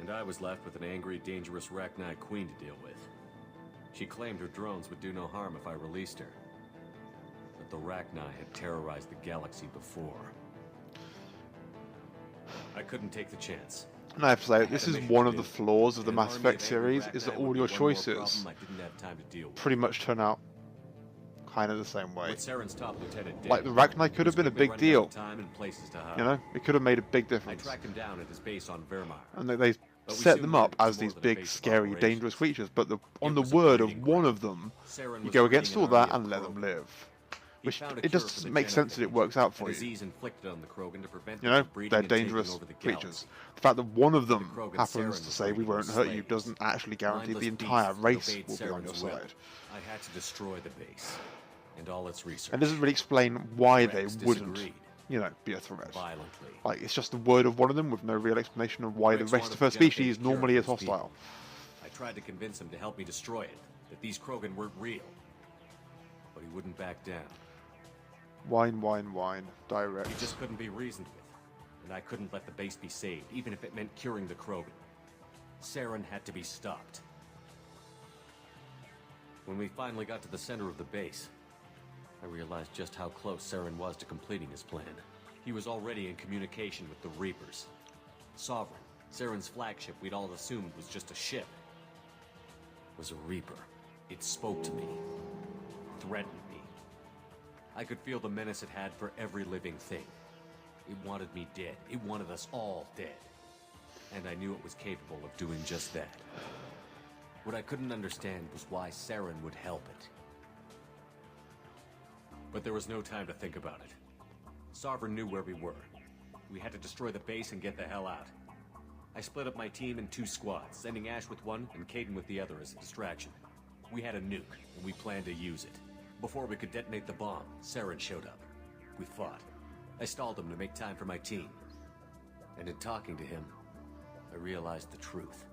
And I was left with an angry, dangerous Rachni Queen to deal with. She claimed her drones would do no harm if I released her. But the Rachni had terrorized the galaxy before. I couldn't take the chance. And I have to say, this is one of the flaws of the Mass Effect series, is that all your choices pretty much turn out kind of the same way. Like, the Rachni could have been a big deal. You know, it could have made a big difference. I tracked him down at his base on Vermar. And they set them up as these big, scary, dangerous creatures, but on the word of one of them, you go against all that and let them live. Which, it just makes sense that it works out for you. You know, they're dangerous creatures. The fact that one of them happens to say we won't hurt you doesn't actually guarantee the entire race will be on your side. I had to destroy the base and all its research. And doesn't really explain why they wouldn't, you know, be a threat. Like, it's just the word of one of them with no real explanation of why the rest of her species normally is hostile. I tried to convince him to help me destroy it, that these Krogan weren't real. But he wouldn't back down. Whine, whine, whine. Direct. He just couldn't be reasoned with. And I couldn't let the base be saved, even if it meant curing the Krogan. Saren had to be stopped. When we finally got to the center of the base, I realized just how close Saren was to completing his plan. He was already in communication with the Reapers. Sovereign, Saren's flagship we'd all assumed was just a ship, was a Reaper. It spoke to me, threatened me. I could feel the menace it had for every living thing. It wanted me dead. It wanted us all dead. And I knew it was capable of doing just that. What I couldn't understand was why Saren would help it. But there was no time to think about it. Sovereign knew where we were. We had to destroy the base and get the hell out. I split up my team in 2 squads, sending Ash with one and Kaidan with the other as a distraction. We had a nuke, and we planned to use it. Before we could detonate the bomb, Saren showed up. We fought. I stalled him to make time for my team. And in talking to him, I realized the truth.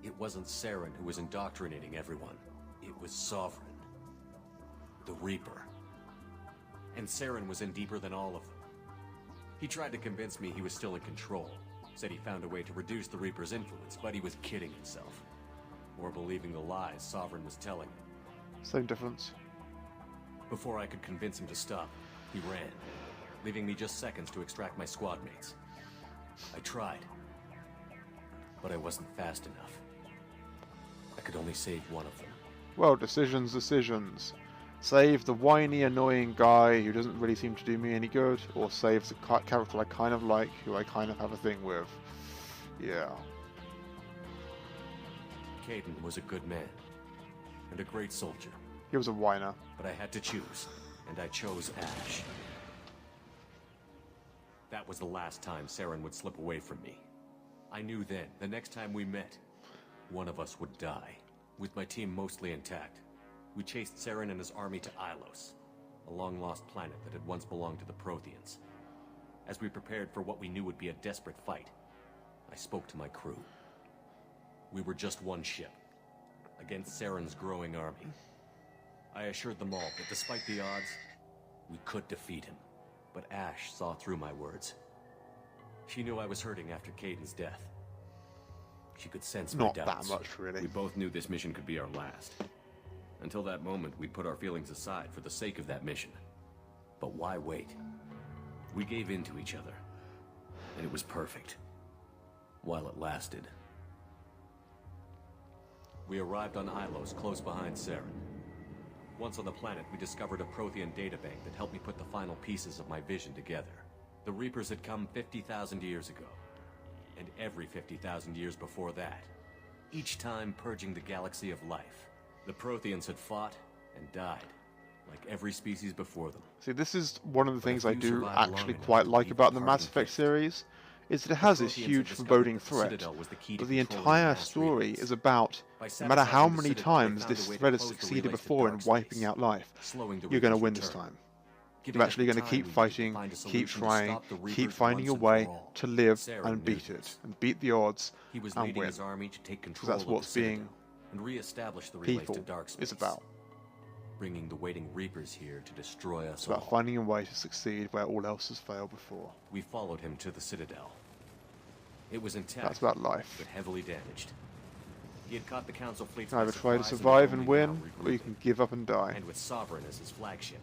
It wasn't Saren who was indoctrinating everyone. It was Sovereign. The Reaper. And Saren was in deeper than all of them. He tried to convince me he was still in control. Said he found a way to reduce the Reaper's influence, but he was kidding himself. Or believing the lies Sovereign was telling him. Same difference. Before I could convince him to stop, he ran, leaving me just seconds to extract my squad mates. I tried, but I wasn't fast enough. I could only save one of them. Well, decisions. Save the whiny, annoying guy who doesn't really seem to do me any good, or save the character I kind of like, who I kind of have a thing with. Yeah. Kaidan was a good man, and a great soldier. He was a whiner. But I had to choose, and I chose Ash. That was the last time Saren would slip away from me. I knew then, the next time we met, one of us would die. With my team mostly intact, we chased Saren and his army to Ilos, a long-lost planet that had once belonged to the Protheans. As we prepared for what we knew would be a desperate fight, I spoke to my crew. We were just one ship, against Saren's growing army. I assured them all that despite the odds, we could defeat him. But Ash saw through my words. She knew I was hurting after Kaidan's death. She could sense my doubts. Not that much, really. We both knew this mission could be our last. Until that moment, we'd put our feelings aside for the sake of that mission. But why wait? We gave in to each other. And it was perfect. While it lasted. We arrived on Ilos, close behind Saren. Once on the planet, we discovered a Prothean databank that helped me put the final pieces of my vision together. The Reapers had come 50,000 years ago. And every 50,000 years before that. Each time purging the galaxy of life. The Protheans had fought and died, like every species before them. See, this is one of the things I do actually quite like about the Mass Effect series, is that it has this huge foreboding threat, but the entire story is about, no matter how many times this threat has succeeded before in wiping out life, you're going to win this time. You're actually going to keep fighting, keep trying, keep finding a way to live and beat it, and beat the odds and win. Because that's what's being people is about. Bringing the waiting Reapers here to destroy us It's about all. finding a way to succeed where all else has failed before. We followed him to the Citadel. It was intact, That's about life. but heavily damaged. He had caught the Council fleets Either try to survive and win, or you can give up and die. And with Sovereign as his flagship,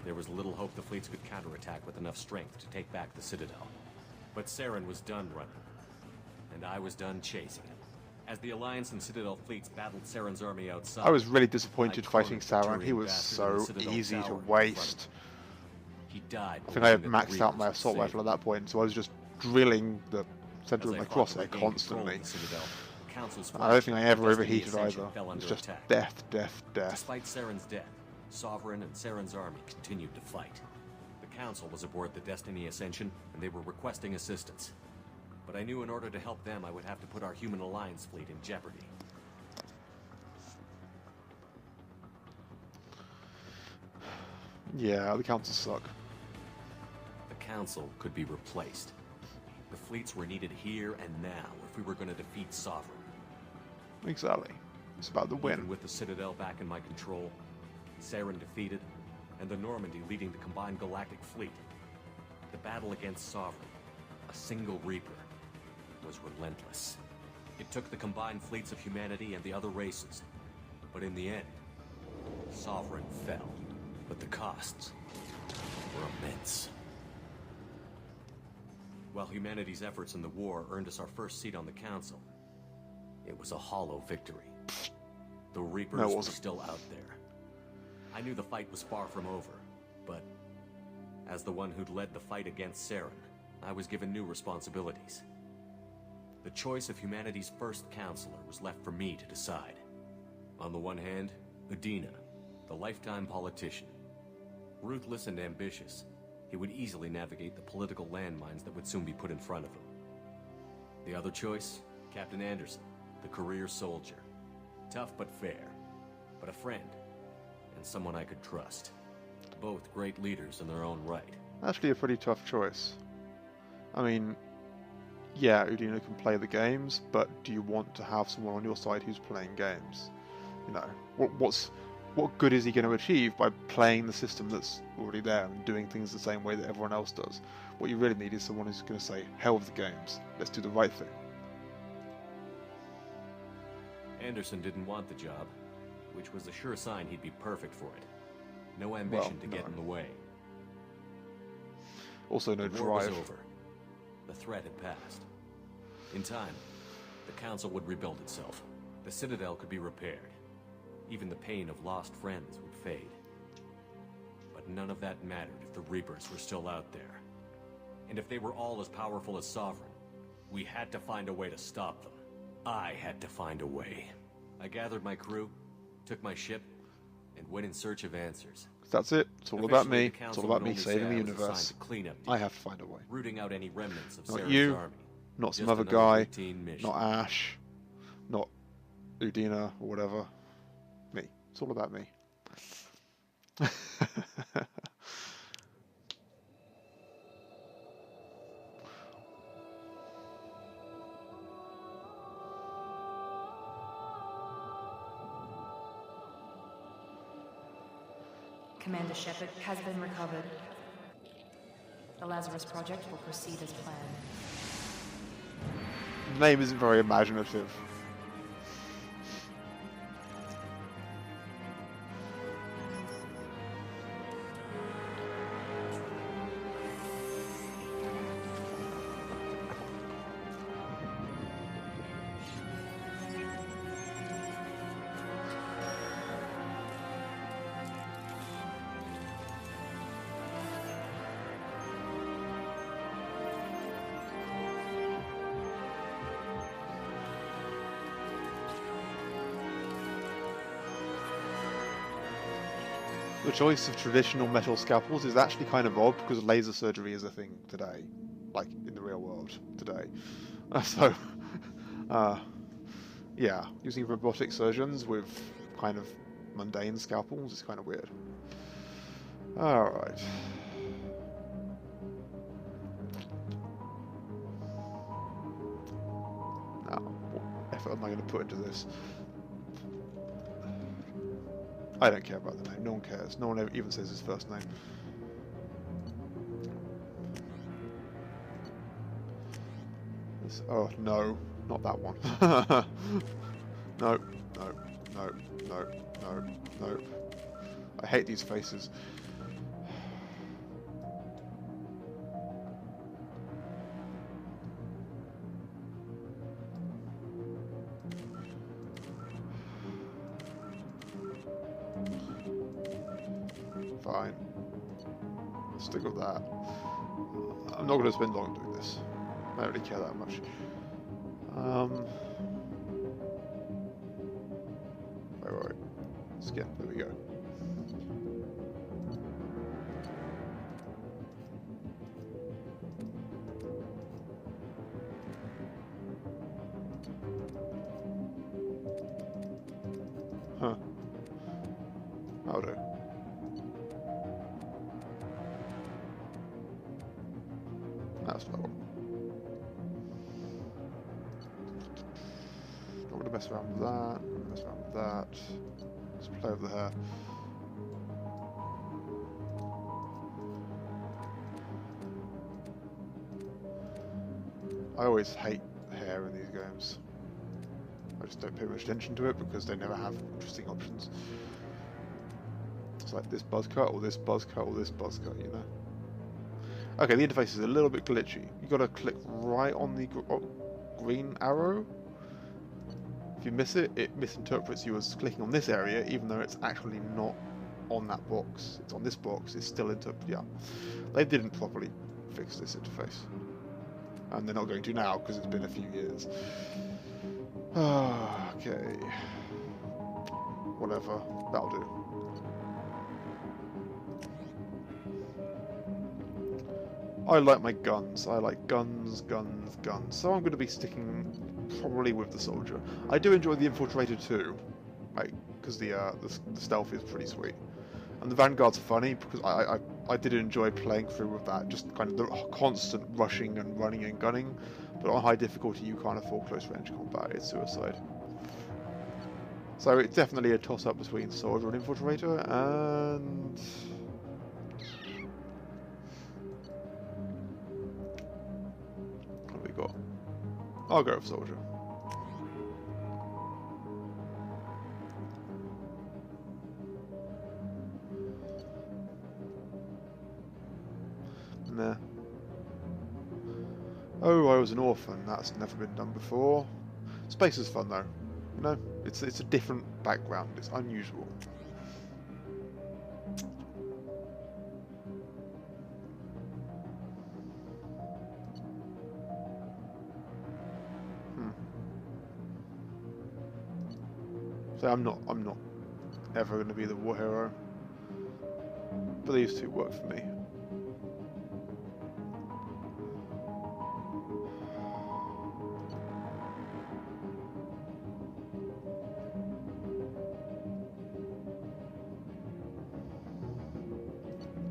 there was little hope the fleets could counterattack with enough strength to take back the Citadel. But Saren was done running, and I was done chasing him. As the Alliance and Citadel fleets battled Saren's army outside, I was really disappointed fighting Sauron. He was so easy to waste. He died. I think I had maxed out my assault rifle at that point, so I was just drilling the center of my crosshair constantly. I don't think I ever overheated either. It's just death, death, death. Despite Saren's death, Sovereign and Saren's army continued to fight. The Council was aboard the Destiny Ascension, and they were requesting assistance. But I knew in order to help them, I would have to put our human alliance fleet in jeopardy. Yeah, the Council suck. The Council could be replaced. The fleets were needed here and now if we were going to defeat Sovereign. Exactly. It's about the win. Even with the Citadel back in my control, Saren defeated, and the Normandy leading the combined galactic fleet, the battle against Sovereign, a single Reaper, was relentless. It took the combined fleets of humanity and the other races, but in the end, Sovereign fell. But the costs were immense. While humanity's efforts in the war earned us our first seat on the Council, it was a hollow victory. The Reapers were still out there. I knew the fight was far from over, but as the one who'd led the fight against Saren, I was given new responsibilities. The choice of humanity's first counselor was left for me to decide. On the one hand, Udina, the lifetime politician. Ruthless and ambitious, he would easily navigate the political landmines that would soon be put in front of him. The other choice, Captain Anderson, the career soldier. Tough but fair, but a friend, and someone I could trust. Both great leaders in their own right. Actually a pretty tough choice. I mean, yeah, Udina can play the games, but do you want to have someone on your side who's playing games? You know, what good is he going to achieve by playing the system that's already there and doing things the same way that everyone else does? What you really need is someone who's going to say, hell with the games, let's do the right thing. Anderson didn't want the job, which was a sure sign he'd be perfect for it. No ambition to get in the way. Also no drive. The war was drive. over. The threat had passed. In time, the Council would rebuild itself. The Citadel could be repaired. Even the pain of lost friends would fade. But none of that mattered if the Reapers were still out there. And if they were all as powerful as Sovereign, we had to find a way to stop them. I had to find a way. I gathered my crew, took my ship, and went in search of answers. That's it. It's all about me. It's all about me saving the universe. I have to find a way. Rooting out any remnants of not Saren's you, army. not some other guy, not Ash, not Udina or whatever. Me. It's all about me. Commander Shepard has been recovered. The Lazarus Project will proceed as planned. The name isn't very imaginative. The choice of traditional metal scalpels is actually kind of odd because laser surgery is a thing today, like in the real world today. Yeah, using robotic surgeons with kind of mundane scalpels is kind of weird. Alright. Now, what effort am I going to put into this? I don't care about the name. No one cares. No one ever even says his first name. face. Oh, no. Not that one. No, no, no, no, no, no. I hate these faces. Fine. Let's stick with that. I'm not going to spend long doing this. I don't really care that much. Wait. Skin. There we go. Huh. That'll do. That's that one. Not going to mess around with that. Mess around with that. Let's play with the hair. I always hate hair in these games. I just don't pay much attention to it because they never have interesting options. It's like this buzz cut or this buzz cut or this buzz cut, you know. Okay, the interface is a little bit glitchy. You got to click right on the green arrow. If you miss it, it misinterprets you as clicking on this area, even though it's actually not on that box. It's on this box. It's still yeah. They didn't properly fix this interface, and they're not going to now because it's been a few years. Okay. Whatever. That'll do. I like my guns. I like guns, guns, guns. So I'm going to be sticking probably with the soldier. I do enjoy the infiltrator too, because the stealth is pretty sweet, and the vanguard's funny because I did enjoy playing through with that, just kind of the constant rushing and running and gunning. But on high difficulty, you can't afford close range combat. It's suicide. So it's definitely a toss up between soldier and infiltrator, and I'll go with soldier. Nah. Oh, I was an orphan. That's never been done before. Space is fun though. You know, it's a different background. It's unusual. So I'm not ever going to be the war hero, but these two work for me.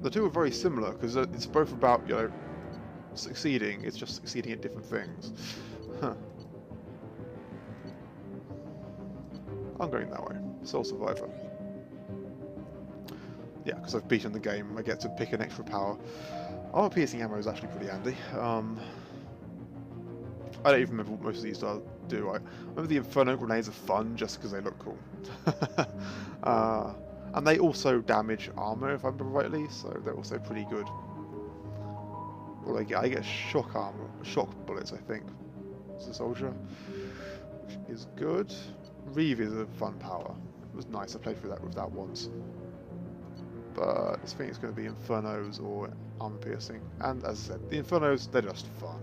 The two are very similar because it's both about, you know, succeeding. It's just succeeding at different things. Huh. I'm going that way. Sole Survivor. Yeah, because I've beaten the game, I get to pick an extra power. Armor piercing ammo is actually pretty handy. I don't even remember what most of these do. I remember the Inferno grenades are fun just because they look cool. And they also damage armor, if I remember rightly, so they're also pretty good. What do I get? I get shock armor, shock bullets, I think, as a soldier, which is good. Reeve is a fun power. It was nice. I played through that with that once. But I think it's going to be Infernos or armor piercing. And as I said, the Infernos, they're just fun.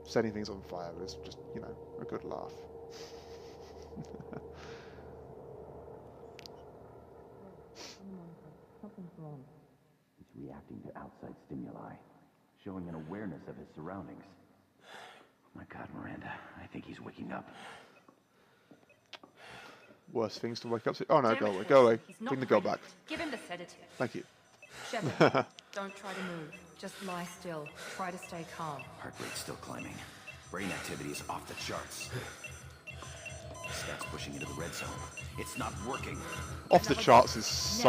Setting things on fire is just, you know, a good laugh. Something's wrong. He's reacting to outside stimuli, showing an awareness of his surroundings. Oh my God, Miranda, I think he's waking up. Worst things to wake up to. Oh no, go away, go away. Bring the girl back. Give him the sedative. Thank you. Shepard, don't try to move. Just lie still. Try to stay calm. Heart rate's still climbing. Brain activity is off the charts. Stats pushing into the red zone. It's not working. Off the charts is so